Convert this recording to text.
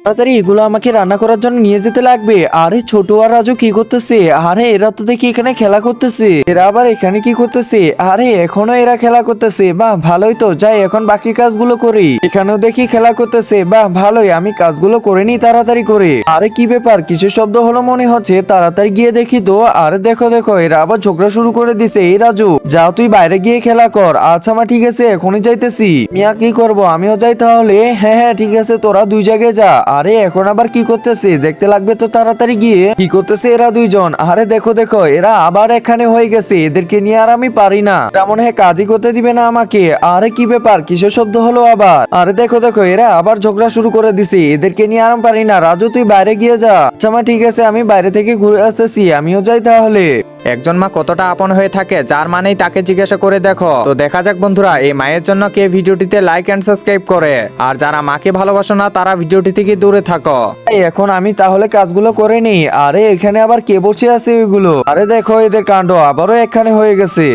তাড়াতাড়ি এগুলো আমাকে রান্না করার জন্য নিয়ে যেতে লাগবে। আরে ছোট আর রাজু কি করতেছে? আরে এরা তো দেখি এখানে খেলা করতেছে। এরা আবার এখানে কি করতেছে? আরে এখনো এরা খেলা করতেছে, বাহ ভালোই তো। যাই এখন বাকি কাজগুলো করি। এখানেও দেখি খেলা করতেছে, বাহ ভালোই। আমি কাজগুলো করে নি তাড়াতাড়ি করে। আরে কি ব্যাপার, কিছু শব্দ হলো মনে হচ্ছে, তাড়াতাড়ি গিয়ে দেখি তো। আরে দেখো দেখো, এরা আবার ঝগড়া শুরু করে দিছে। এই রাজু, যাও তুই বাইরে গিয়ে খেলা কর। আচ্ছা মা, ঠিক আছে, এখনই যাইতেছি। মিয়া কি করব, আমিও যাই তাহলে। হ্যাঁ হ্যাঁ ঠিক আছে, তোরা দুই জায়গায় যা। আরে এখন আবার কি করতেছে? দেখতে লাগবে তো, তাড়াতাড়ি গিয়ে কি করতেছে এরা দুইজন। আরে দেখো দেখো, এরা আবার এখানে হয়ে গেছে। এদেরকে নিয়ে আর আমি পারি না। এরা মনে হয় কাজই করতে দিবে না আমাকে। আরে কি ব্যাপার, কিসের শব্দ হলো আবার? আরে দেখো দেখো, এরা আবার ঝগড়া শুরু করে দিছে। এদেরকে নিয়ে আর আমি পারি না। রাজু তুই বাইরে গিয়ে যা। আচ্ছা মা, ঠিক আছে, আমি বাইরে থেকে ঘুরে আসতেছি। আমিও যাই তাহলে। একজন মা কতটা আপন হয়ে থাকে, যার মানেই তাকে জিজ্ঞাসা করে দেখো। তো দেখা যাক বন্ধুরা, এই মায়ের জন্য কে ভিডিওটিতে লাইক এন্ড সাবস্ক্রাইব করে। আর যারা মাকে ভালোবাসো না, তারা ভিডিওটি থেকে দূরে থাকো। এখন আমি তাহলে কাজগুলো করে নি। আরে এখানে আবার কে বসে আছে ওইগুলো? আরে দেখো এদের কাণ্ড, আবারও এখানে হয়ে গেছে।